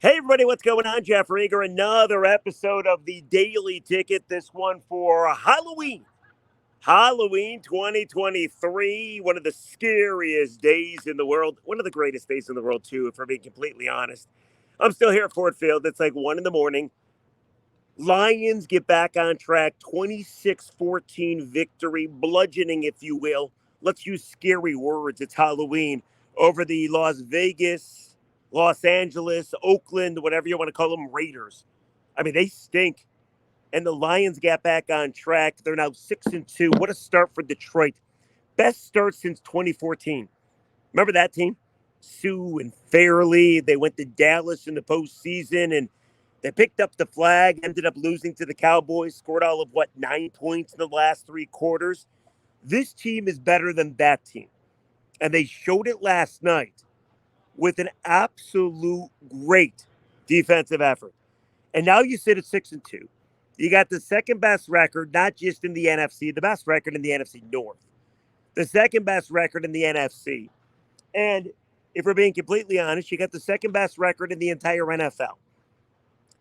Hey, everybody, what's going on? Jeff Rieger, another episode of the Daily Ticket. This one for Halloween. Halloween 2023, one of the scariest days in the world. One of the greatest days in the world, too, if we're being completely honest. I'm still here at Ford Field. It's like 1 in the morning. Lions get back on track, 26-14 victory, bludgeoning, if you will. Let's use scary words. It's Halloween over the Las Vegas, Los Angeles, Oakland, whatever you want to call them, Raiders. I mean, they stink. And the Lions got back on track. They're now 6-2. What a start for Detroit. Best start since 2014. Remember that team? Sue and Fairley. They went to Dallas in the postseason and they picked up the flag, ended up losing to the Cowboys, scored all of 9 points in the last 3 quarters. This team is better than that team. And they showed it last night with an absolute great defensive effort. And now you sit at 6-2. You got the second best record, not just in the NFC, the best record in the NFC North. The second best record in the NFC. And if we're being completely honest, you got the second best record in the entire NFL.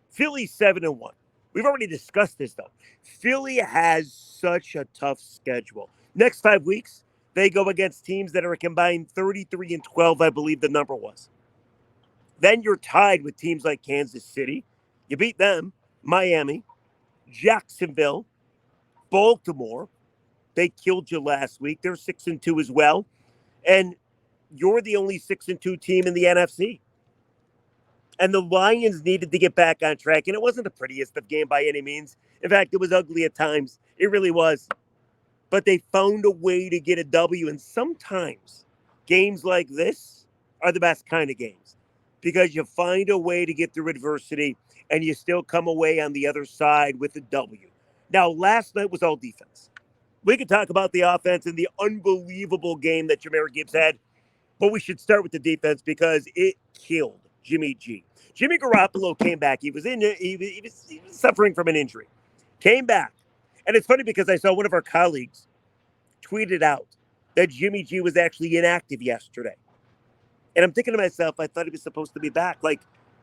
Philly's 7-1. We've already discussed this, though. Philly has such a tough schedule. Next 5 weeks, they go against teams that are a combined 33-12, I believe the number was. Then you're tied with teams like Kansas City. You beat them. Miami, Jacksonville, Baltimore. They killed you last week. They're 6-2 as well. And you're the only 6-2 team in the NFC. And the Lions needed to get back on track. And it wasn't the prettiest of game by any means. In fact, it was ugly at times. It really was. But they found a way to get a W. And sometimes games like this are the best kind of games. Because you find a way to get through adversity and you still come away on the other side with a W. Now, last night was all defense. We could talk about the offense and the unbelievable game that Jahmyr Gibbs had. But we should start with the defense because it killed Jimmy G. Jimmy Garoppolo came back. He was suffering from an injury. Came back. And it's funny because I saw one of our colleagues tweeted out that Jimmy G was actually inactive yesterday. And I'm thinking to myself, I thought he was supposed to be back. Like,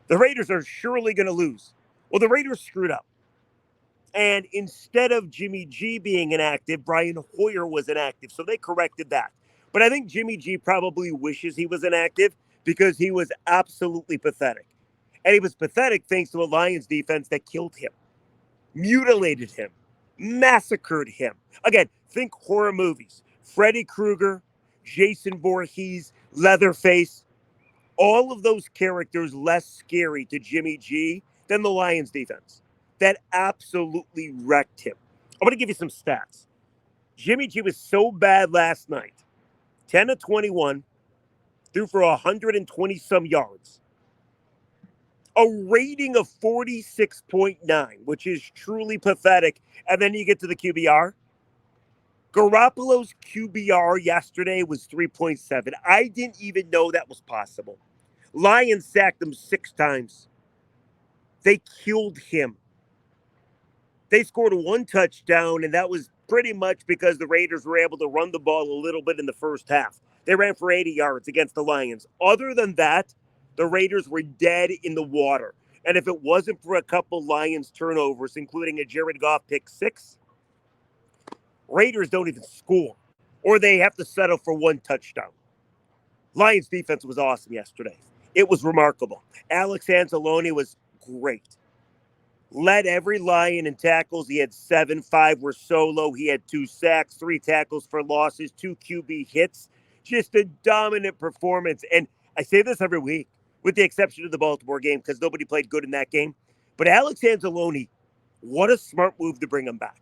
the Raiders are surely going to lose. Well, the Raiders screwed up. And instead of Jimmy G being inactive, Brian Hoyer was inactive. So they corrected that. But I think Jimmy G probably wishes he was inactive because he was absolutely pathetic. And he was pathetic thanks to a Lions defense that killed him, mutilated him, massacred him. Again, think horror movies. Freddy Krueger, Jason Voorhees, Leatherface. All of those characters less scary to Jimmy G than the Lions defense. That absolutely wrecked him. I'm going to give you some stats. Jimmy G was so bad last night. 10-21, threw for 120-some yards. A rating of 46.9, which is truly pathetic. And then you get to the QBR. Garoppolo's QBR yesterday was 3.7. I didn't even know that was possible. Lions sacked him 6 times. They killed him. They scored 1 touchdown, and that was pretty much because the Raiders were able to run the ball a little bit in the first half. They ran for 80 yards against the Lions. Other than that, the Raiders were dead in the water. And if it wasn't for a couple Lions turnovers, including a Jared Goff pick 6, Raiders don't even score. Or they have to settle for 1 touchdown. Lions defense was awesome yesterday. It was remarkable. Alex Anzalone was great. Led every Lion in tackles. He had 7, 5 were solo. He had 2 sacks, 3 tackles for losses, 2 QB hits. Just a dominant performance. And I say this every week, with the exception of the Baltimore game, because nobody played good in that game. But Alex Anzalone, what a smart move to bring him back.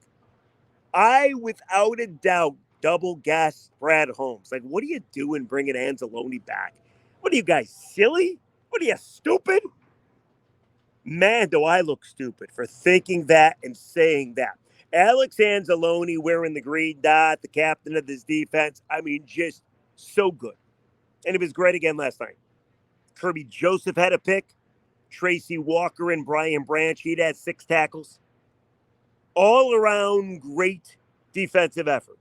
I, without a doubt, double gas Brad Holmes. Like, what are you doing bringing Anzalone back? What are you guys, silly? What are you, stupid? Man, do I look stupid for thinking that and saying that. Alex Anzalone wearing the green dot, the captain of this defense. I mean, just so good. And it was great again last night. Kirby Joseph had a pick. Tracy Walker and Brian Branch, he'd had 6 tackles. All around great defensive effort.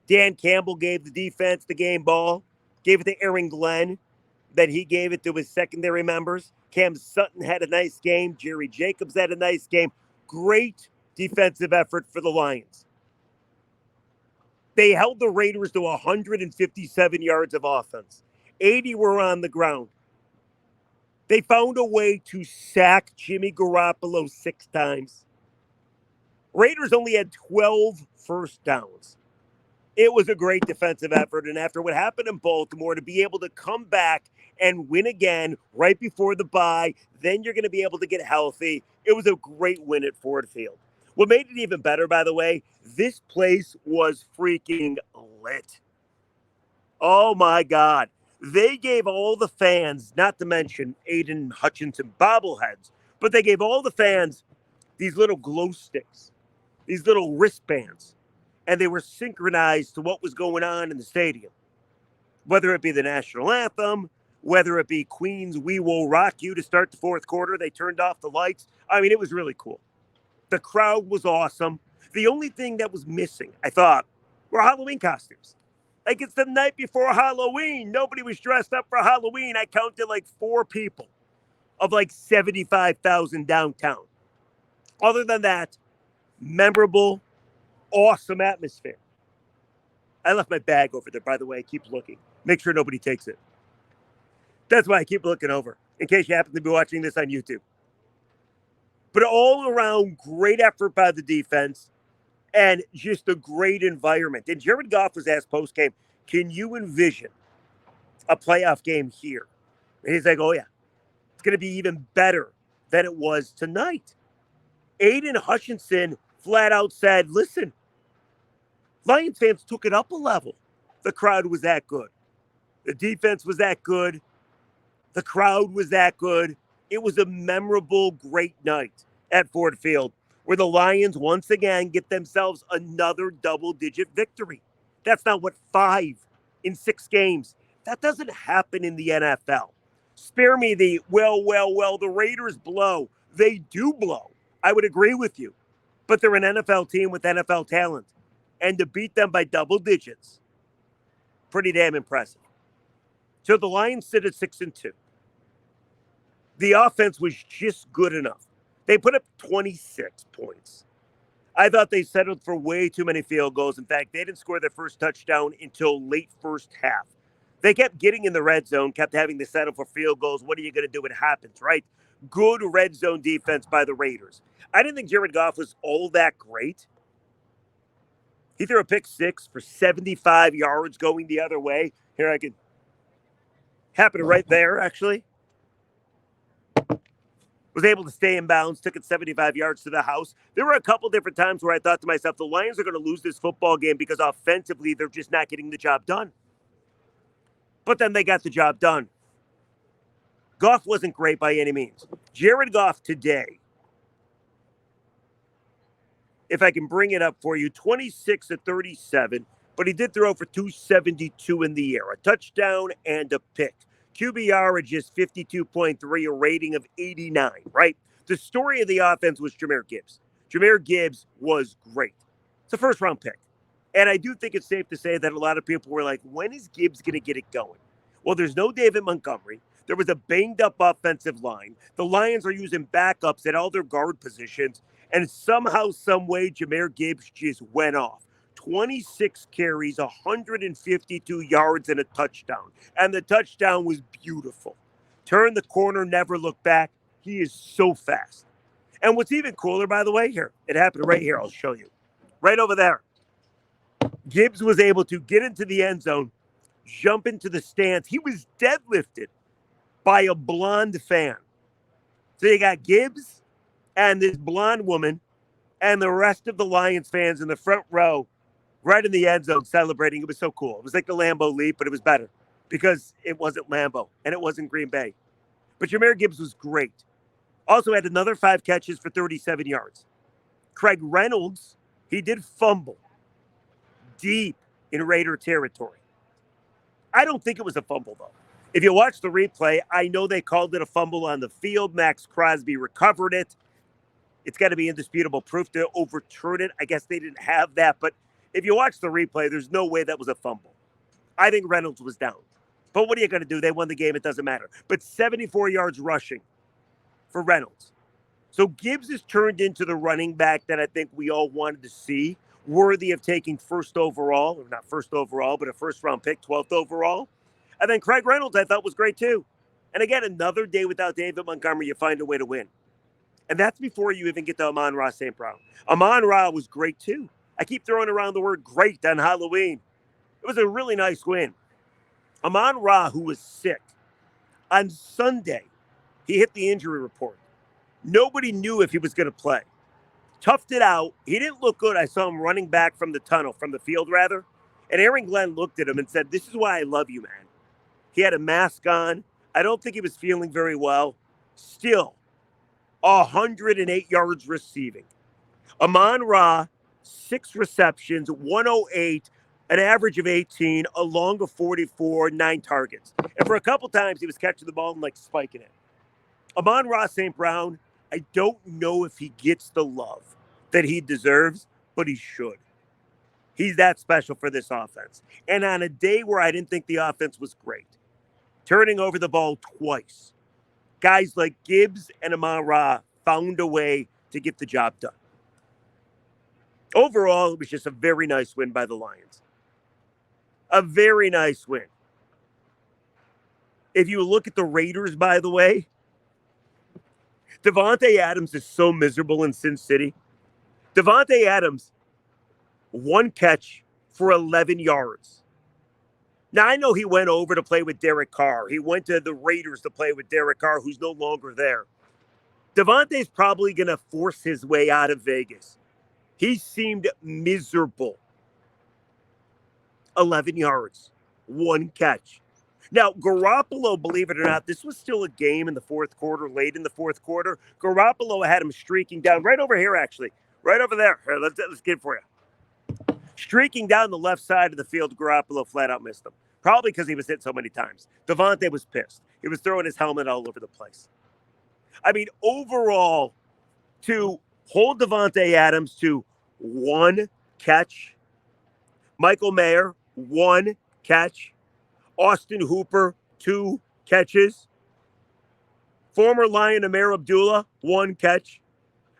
Dan Campbell gave the defense the game ball, gave it to Aaron Glenn. that he gave it to his secondary members. Cam Sutton had a nice game. Jerry Jacobs had a nice game. Great defensive effort for the Lions. They held the Raiders to 157 yards of offense. 80 were on the ground. They found a way to sack Jimmy Garoppolo 6 times. Raiders only had 12 first downs. It was a great defensive effort, and after what happened in Baltimore, to be able to come back and win again right before the bye, then you're going to be able to get healthy. It was a great win at Ford Field. What made it even better, by the way, this place was freaking lit. Oh, my God. They gave all the fans, not to mention Aiden Hutchinson bobbleheads, but they gave all the fans these little glow sticks, these little wristbands, and they were synchronized to what was going on in the stadium. Whether it be the national anthem, whether it be Queen's We Will Rock You to start the fourth quarter, they turned off the lights. I mean, it was really cool. The crowd was awesome. The only thing that was missing, I thought, were Halloween costumes. Like, it's the night before Halloween. Nobody was dressed up for Halloween. I counted like 4 people of like 75,000 downtown. Other than that, memorable, awesome atmosphere. I left my bag over there, by the way. I keep looking. Make sure nobody takes it. That's why I keep looking over, in case you happen to be watching this on YouTube. But all around, great effort by the defense and just a great environment. And Jared Goff was asked post-game, can you envision a playoff game here? And he's like, oh, yeah. It's going to be even better than it was tonight. Aiden Hutchinson flat out said, listen, Lions fans took it up a level. The crowd was that good. The defense was that good. The crowd was that good. It was a memorable, great night at Ford Field where the Lions once again get themselves another double-digit victory. That's not what, 5 in 6 games. That doesn't happen in the NFL. Spare me the, well, the Raiders blow. They do blow. I would agree with you. But they're an NFL team with NFL talent. And to beat them by double digits, pretty damn impressive. So the Lions sit at 6-2. The offense was just good enough. They put up 26 points. I thought they settled for way too many field goals. In fact, they didn't score their first touchdown until late first half. They kept getting in the red zone, kept having to settle for field goals. What are you going to do? It happens, right? Good red zone defense by the Raiders. I didn't think Jared Goff was all that great. He threw a pick 6 for 75 yards going the other way. Here, I could happen right there, actually. Was able to stay in bounds, took it 75 yards to the house. There were a couple different times where I thought to myself, the Lions are going to lose this football game because offensively, they're just not getting the job done. But then they got the job done. Goff wasn't great by any means. Jared Goff today, if I can bring it up for you, 26 of 37, but he did throw for 272 in the air, a touchdown and a pick. QBR at just 52.3, a rating of 89, right? The story of the offense was Jahmyr Gibbs. Jahmyr Gibbs was great. It's a first-round pick. And I do think it's safe to say that a lot of people were like, when is Gibbs going to get it going? Well, there's no David Montgomery. There was a banged-up offensive line. The Lions are using backups at all their guard positions. And somehow, some way, Jahmyr Gibbs just went off. 26 carries, 152 yards, and a touchdown. And the touchdown was beautiful. Turn the corner, never look back. He is so fast. And what's even cooler, by the way, here, it happened right here. I'll show you. Right over there. Gibbs was able to get into the end zone, jump into the stands. He was deadlifted by a blonde fan. So you got Gibbs and this blonde woman and the rest of the Lions fans in the front row right in the end zone celebrating. It was so cool. It was like the Lambeau Leap, but it was better because it wasn't Lambeau and it wasn't Green Bay. But Jahmyr Gibbs was great. Also had another 5 catches for 37 yards. Craig Reynolds, he did fumble deep in Raider territory. I don't think it was a fumble, though. If you watch the replay, I know they called it a fumble on the field. Max Crosby recovered it. It's got to be indisputable proof to overturn it. I guess they didn't have that, but if you watch the replay, there's no way that was a fumble. I think Reynolds was down. But what are you going to do? They won the game. It doesn't matter. But 74 yards rushing for Reynolds. So Gibbs has turned into the running back that I think we all wanted to see, worthy of taking first overall, or not first overall, but a first-round pick, 12th overall. And then Craig Reynolds, I thought, was great too. And again, another day without David Montgomery, you find a way to win. And that's before you even get to Amon-Ra St. Brown. Amon-Ra was great too. I keep throwing around the word great on Halloween. It was a really nice win. Amon-Ra, who was sick, on Sunday, he hit the injury report. Nobody knew if he was going to play. Toughed it out. He didn't look good. I saw him running back from the field rather. And Aaron Glenn looked at him and said, "This is why I love you, man." He had a mask on. I don't think he was feeling very well. Still, 108 yards receiving. Amon-Ra, 6 receptions, 108, an average of 18, a long of 44, 9 targets. And for a couple times, he was catching the ball and spiking it. Amon-Ra St. Brown, I don't know if he gets the love that he deserves, but he should. He's that special for this offense. And on a day where I didn't think the offense was great, turning over the ball twice, guys like Gibbs and Amon-Ra found a way to get the job done. Overall, it was just a very nice win by the Lions. A very nice win. If you look at the Raiders, by the way, Davante Adams is so miserable in Sin City. Davante Adams, 1 catch for 11 yards. Now, I know he went over to play with Derek Carr. He went to the Raiders to play with Derek Carr, who's no longer there. Davante's probably going to force his way out of Vegas. He seemed miserable. 11 yards, 1 catch. Now, Garoppolo, believe it or not, this was still a game in the fourth quarter, late in the fourth quarter. Garoppolo had him streaking down right over here, actually. Right over there. Here, let's get it for you. Streaking down the left side of the field, Garoppolo flat out missed him. Probably because he was hit so many times. Davante was pissed. He was throwing his helmet all over the place. I mean, overall, to hold Davante Adams to 1 catch, Michael Mayer, 1 catch, Austin Hooper, 2 catches, former Lion Amer Abdullah, 1 catch.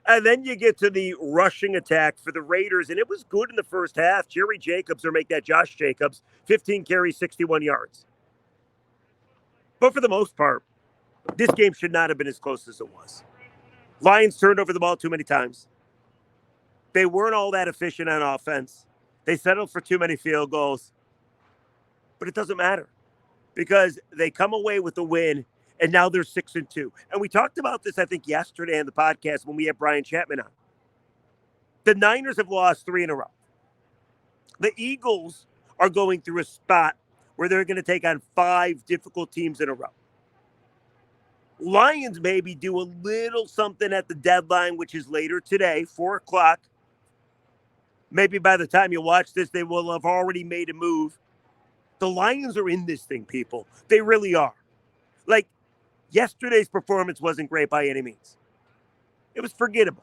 And then you get to the rushing attack for the Raiders, and it was good in the first half. Jerry Jacobs, or make that Josh Jacobs, 15 carries, 61 yards. But for the most part, this game should not have been as close as it was. Lions turned over the ball too many times. They weren't all that efficient on offense. They settled for too many field goals. But it doesn't matter because they come away with the win, and now they're 6-2. And we talked about this, I think, yesterday on the podcast when we had Brian Chapman on. The Niners have lost 3 in a row. The Eagles are going through a spot where they're going to take on 5 difficult teams in a row. Lions maybe do a little something at the deadline, which is later today, 4 o'clock. Maybe by the time you watch this, they will have already made a move. The Lions are in this thing, people. They really are. Like, yesterday's performance wasn't great by any means. It was forgettable.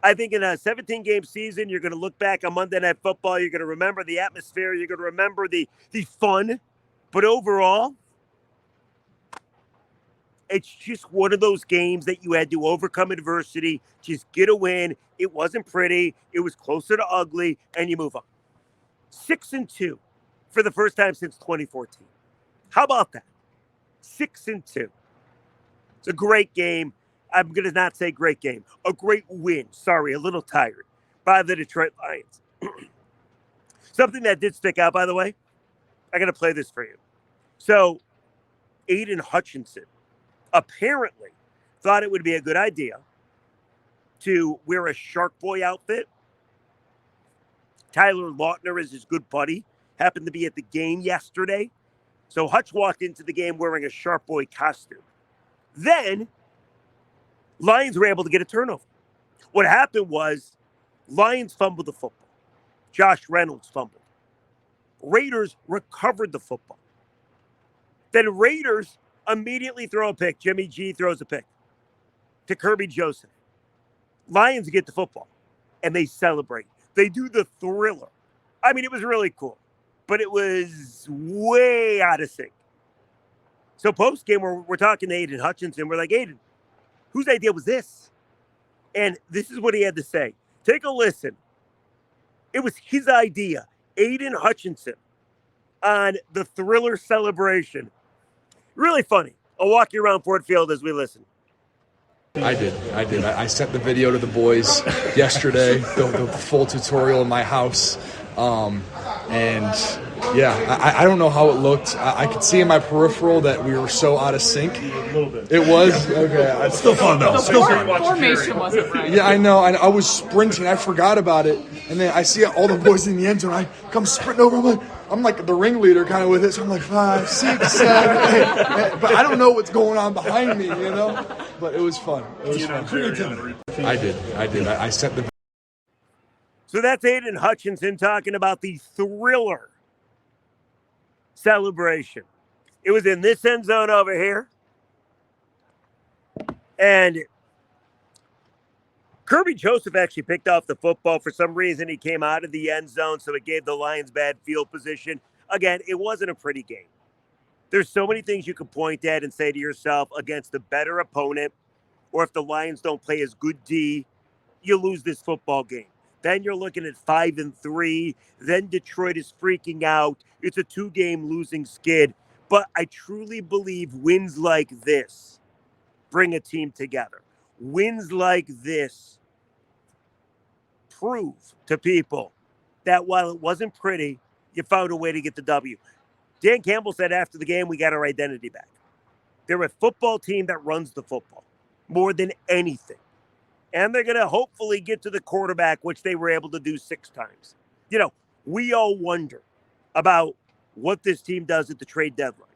I think in a 17-game season, you're going to look back on Monday Night Football. You're going to remember the atmosphere. You're going to remember the fun. But overall, it's just one of those games that you had to overcome adversity, just get a win. It wasn't pretty. It was closer to ugly, and you move on. 6-2 for the first time since 2014. How about that? 6-2. It's a great game. I'm going to not say great game. A great win. Sorry, a little tired by the Detroit Lions. Something that did stick out, by the way, I got to play this for you. So, Aiden Hutchinson apparently thought it would be a good idea to wear a Shark Boy outfit. Tyler Lautner is his good buddy. Happened to be at the game yesterday. So Hutch walked into the game wearing a Shark Boy costume. Then, Lions were able to get a turnover. What happened was, Lions fumbled the football. Josh Reynolds fumbled. Raiders recovered the football. Then Raiders immediately throw a pick. Jimmy G throws a pick to Kirby Joseph. Lions get the football, and they celebrate. They do the thriller. I mean, it was really cool, but it was way out of sync. So post-game, we're talking to Aiden Hutchinson. We're like, Aiden, whose idea was this? And this is what he had to say. Take a listen. It was his idea, Aiden Hutchinson, on the Thriller celebration. Really funny. I'll walk you around Ford Field as we listen. I did. I sent the video to the boys yesterday, the full tutorial in my house. I don't know how it looked. I could see in my peripheral that we were so out of sync. A little bit. It was? Okay. It's still fun, though. The formation wasn't right. Yeah, I know. I was sprinting. I forgot about it. And then I see all the boys in the end zone. I come sprinting over. I'm like the ringleader kind of with it. So I'm like 5, 6, 7, 8. But I don't know what's going on behind me, you know? But it was fun. I did. I sent the. So that's Aiden Hutchinson talking about the Thriller celebration. It was in this end zone over here. And Kirby Joseph actually picked off the football. For some reason, he came out of the end zone, so it gave the Lions bad field position. Again, it wasn't a pretty game. There's so many things you can point at and say to yourself against a better opponent, or if the Lions don't play as good D, you lose this football game. Then you're looking at 5-3. Then Detroit is freaking out. It's a 2-game losing skid. But I truly believe wins like this bring a team together. Wins like this prove to people that while it wasn't pretty, you found a way to get the W. Dan Campbell said after the game, we got our identity back. They're a football team that runs the football more than anything. And they're going to hopefully get to the quarterback, which they were able to do 6 times. You know, we all wonder about what this team does at the trade deadline.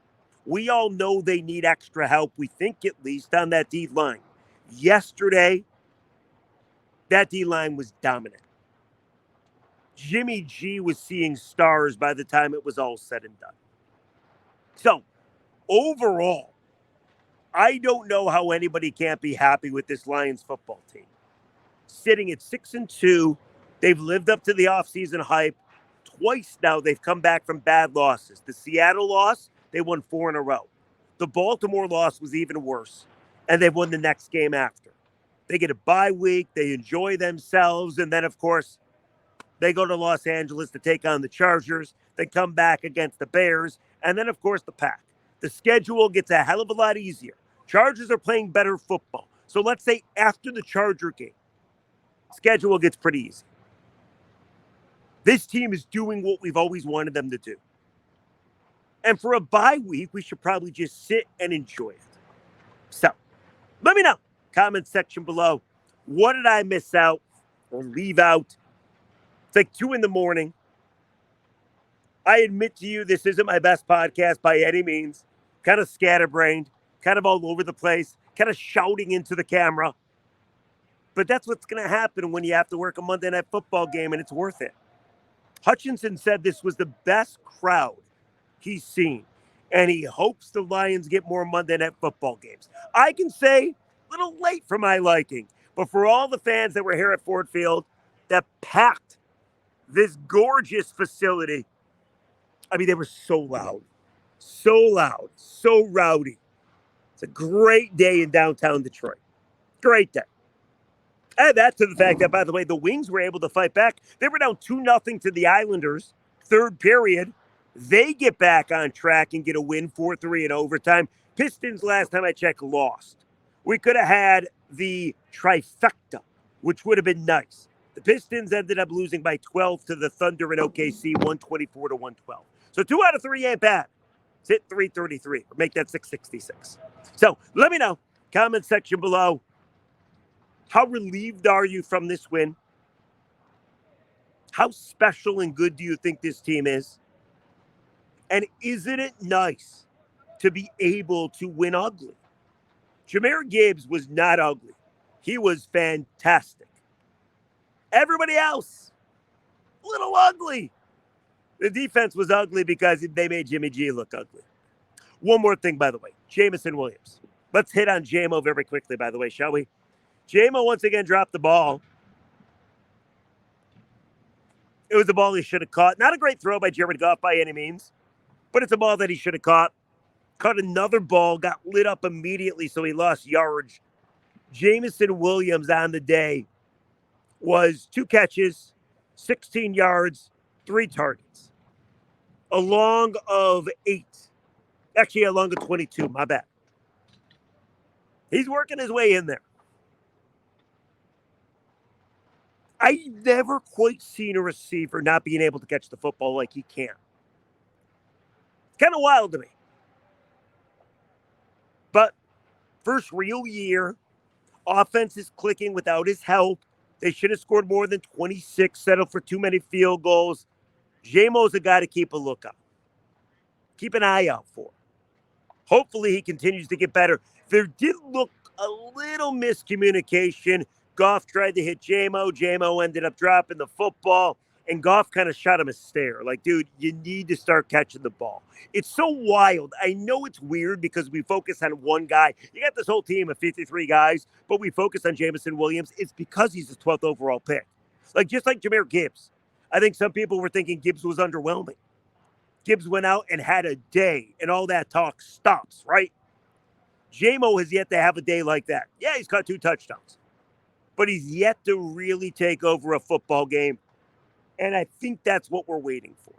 We all know they need extra help, we think at least, on that D line. Yesterday, that D line was dominant. Jimmy G was seeing stars by the time it was all said and done. So, overall, I don't know how anybody can't be happy with this Lions football team. Sitting at 6-2, they've lived up to the offseason hype. Twice now they've come back from bad losses. The Seattle loss, they won 4 in a row. The Baltimore loss was even worse, and they've won the next game after. They get a bye week, they enjoy themselves, and then, of course, they go to Los Angeles to take on the Chargers. They come back against the Bears, and then, of course, the Pack. The schedule gets a hell of a lot easier. Chargers are playing better football. So let's say after the Charger game, schedule gets pretty easy. This team is doing what we've always wanted them to do. And for a bye week, we should probably just sit and enjoy it. So let me know. Comment section below. What did I miss out or leave out? It's like 2 a.m. I admit to you, this isn't my best podcast by any means. Kind of scatterbrained, kind of all over the place, kind of shouting into the camera. But that's what's going to happen when you have to work a Monday Night Football game, and it's worth it. Hutchinson said this was the best crowd he's seen, and he hopes the Lions get more Monday Night Football games. I can say a little late for my liking, but for all the fans that were here at Ford Field that packed this gorgeous facility, I mean, they were so loud, so rowdy. It's a great day in downtown Detroit. Great day. Add that to the fact that, by the way, the Wings were able to fight back. They were down 2-0 to the Islanders, third period. They get back on track and get a win, 4-3 in overtime. Pistons, last time I checked, lost. We could have had the trifecta, which would have been nice. The Pistons ended up losing by 12 to the Thunder in OKC, 124-112. So 2 out of 3 ain't bad. It's hit 333, or make that 666. So let me know. Comment section below. How relieved are you from this win? How special and good do you think this team is? And isn't it nice to be able to win ugly? Jahmyr Gibbs was not ugly. He was fantastic. Everybody else, a little ugly. The defense was ugly because they made Jimmy G look ugly. One more thing, by the way, Jameson Williams. Let's hit on JMO very quickly, by the way, shall we? JMO once again dropped the ball. It was the ball he should have caught. Not a great throw by Jared Goff by any means, but it's a ball that he should have caught. caught another ball, got lit up immediately, so he lost yardage. Jameson Williams on the day was 2 catches, 16 yards, 3 targets. A long of 8. Actually, a long of 22, my bad. He's working his way in there. I've never quite seen a receiver not being able to catch the football like he can. It's kind of wild to me. But first real year, offense is clicking without his help. They should have scored more than 26, settled for too many field goals. J-Mo's a guy to keep a lookout. Keep an eye out for. Hopefully he continues to get better. There did look a little miscommunication. Goff tried to hit J-Mo. J-Mo ended up dropping the football, and Goff kind of shot him a stare. Like, dude, you need to start catching the ball. It's so wild. I know it's weird because we focus on one guy. You got this whole team of 53 guys, but we focus on Jameson Williams. It's because he's the 12th overall pick. Like, just like Jahmyr Gibbs. I think some people were thinking Gibbs was underwhelming. Gibbs went out and had a day, and all that talk stops, right? J-Mo has yet to have a day like that. Yeah, he's caught 2 touchdowns. But he's yet to really take over a football game. And I think that's what we're waiting for.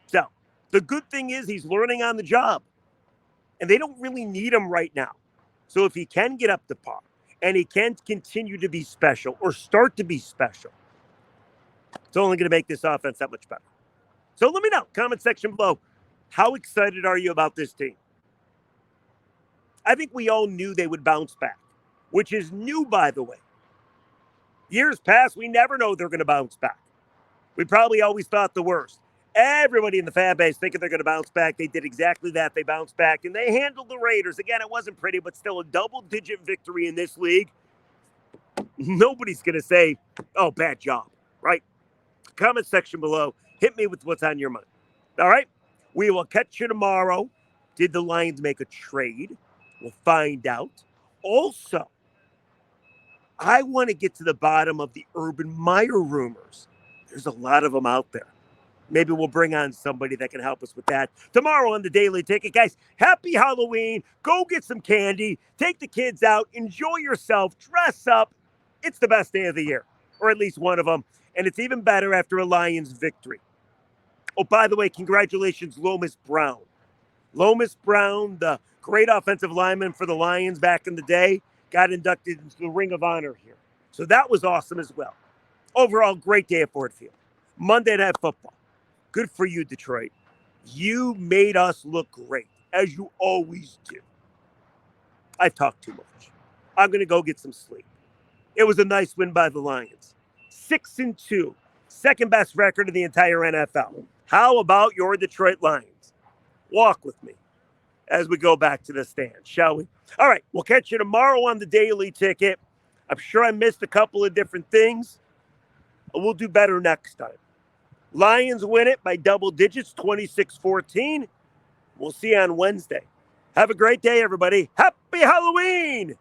So, the good thing is he's learning on the job. And they don't really need him right now. So if he can get up to par, and he can continue to be special, or start to be special, it's only going to make this offense that much better. So let me know, comment section below, how excited are you about this team? I think we all knew they would bounce back, which is new, by the way. Years past, we never know they're going to bounce back. We probably always thought the worst. Everybody in the fan base thinking they're going to bounce back. They did exactly that. They bounced back, and they handled the Raiders. Again, it wasn't pretty, but still a double-digit victory in this league. Nobody's going to say, oh, bad job, right? Comment section below. Hit me with what's on your mind. All right? We will catch you tomorrow. Did the Lions make a trade? We'll find out. Also, I want to get to the bottom of the Urban Meyer rumors. There's a lot of them out there. Maybe we'll bring on somebody that can help us with that tomorrow on the Daily Ticket. Guys, happy Halloween. Go get some candy. Take the kids out. Enjoy yourself. Dress up. It's the best day of the year, or at least one of them. And it's even better after a Lions victory. Oh, by the way, congratulations, Lomas Brown. Lomas Brown, the great offensive lineman for the Lions back in the day, got inducted into the Ring of Honor here. So that was awesome as well. Overall, great day at Ford Field. Monday Night Football. Good for you, Detroit. You made us look great, as you always do. I've talked too much. I'm going to go get some sleep. It was a nice win by the Lions. 6-2. Second best record in the entire NFL. How about your Detroit Lions? Walk with me as we go back to the stand, shall we? All right, we'll catch you tomorrow on the Daily Ticket. I'm sure I missed a couple of different things. We'll do better next time. Lions win it by double digits, 26-14. We'll see you on Wednesday. Have a great day, everybody. Happy Halloween!